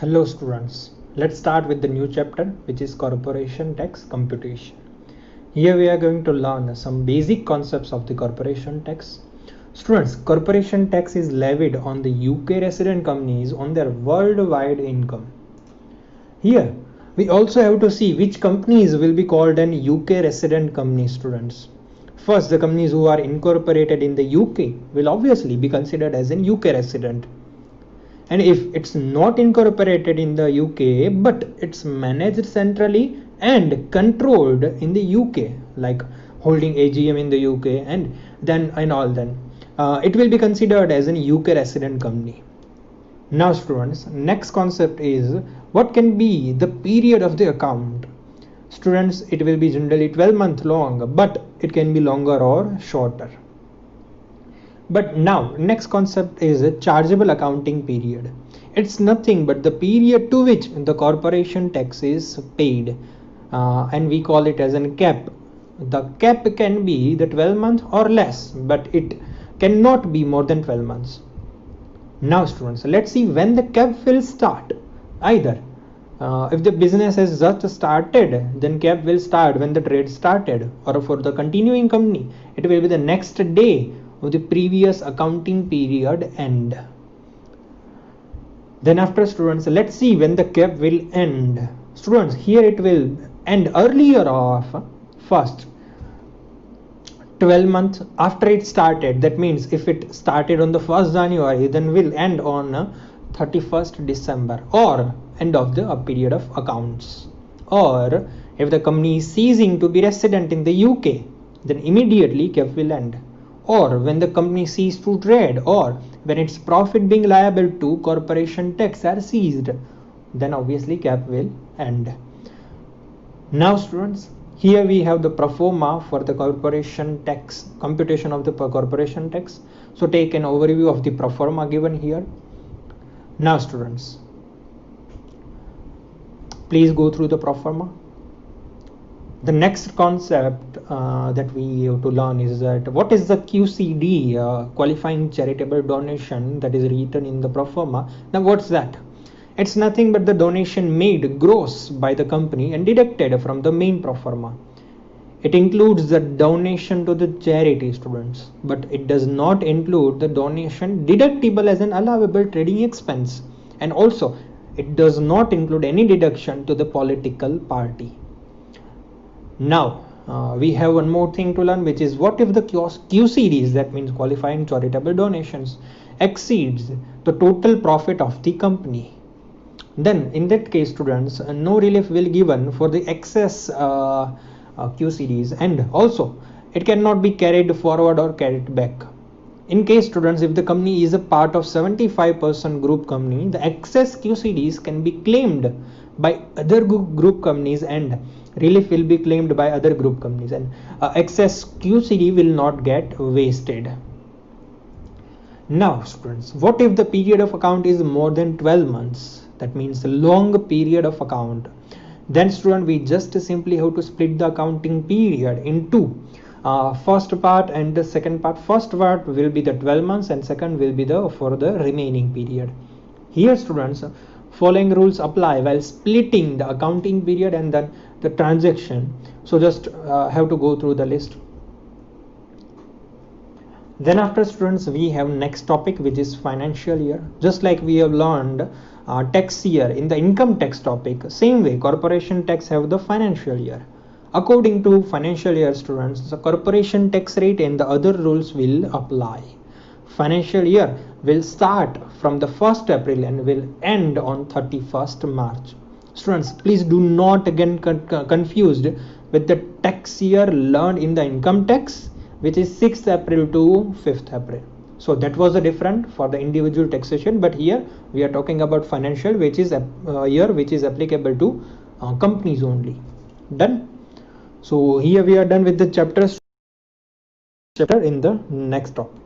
Hello students, let's start with the new chapter which is corporation tax computation. Here we are going to learn some basic concepts of the corporation tax. Students, corporation tax is levied on the UK resident companies on their worldwide income. Here we also have to see which companies will be called an UK resident company, students. First, the companies who are incorporated in the UK will obviously be considered as an UK resident. And if it's not incorporated in the UK but it's managed centrally and controlled in the UK, like holding AGM in the UK and it will be considered as an UK resident company. Now students, next concept is what can be the period of the account. Students, it will be generally 12 months long, but it can be longer or shorter. But now next concept is a chargeable accounting period. It's nothing but the period to which the corporation tax is paid, and we call it as a cap. The cap can be the 12 months or less, but it cannot be more than 12 months. Now students, let's see when the cap will start. Either if the business has just started, then cap will start when the trade started, or for the continuing company it will be the next day of the previous accounting period end. Then after students, let's see when the cap will end. Students, here it will end earlier of first 12 months after it started. That means if it started on the 1st January, then will end on 31st December or end of the period of accounts. Or if the company is ceasing to be resident in the UK, then immediately cap will end. Or when the company ceases to trade, or when its profit being liable to corporation tax are seized, then obviously cap will end. Now students, here we have the pro forma for the corporation tax, computation of the corporation tax. So take an overview of the pro forma given here. Now students, please go through the pro forma. The next concept that we have to learn is that what is the QCD, qualifying charitable donation, that is written in the pro forma. Now what's that? It's nothing but the donation made gross by the company and deducted from the main pro forma. It includes the donation to the charity, students, but it does not include the donation deductible as an allowable trading expense, and also it does not include any deduction to the political party. Now we have one more thing to learn, which is what if the QCDs, that means qualifying charitable donations, exceeds the total profit of the company. Then in that case students, no relief will given for the excess QCDs, and also it cannot be carried forward or carried back. In case students, if the company is a part of 75% group company, the excess QCDs can be claimed by other group companies and relief will be claimed by other group companies, and excess QCD will not get wasted. Now students, what if the period of account is more than 12 months? That means a long period of account. Then student, we just simply have to split the accounting period into first part and the second part. First part will be the 12 months and second will be for the remaining period. Here students, following rules apply while splitting the accounting period and then the transaction. So just have to go through the list. Then after students, we have next topic, which is financial year. Just like we have learned tax year in the income tax topic, same way corporation tax have the financial year. According to financial year students, the corporation tax rate and the other rules will apply. Financial year will start from the 1st April and will end on 31st March. Students, please do not again confused with the tax year learned in the income tax, which is 6th April to 5th April. So that was a different for the individual taxation, but here we are talking about financial, which is a year which is applicable to companies only. Done. So here we are done with the chapter in the next topic.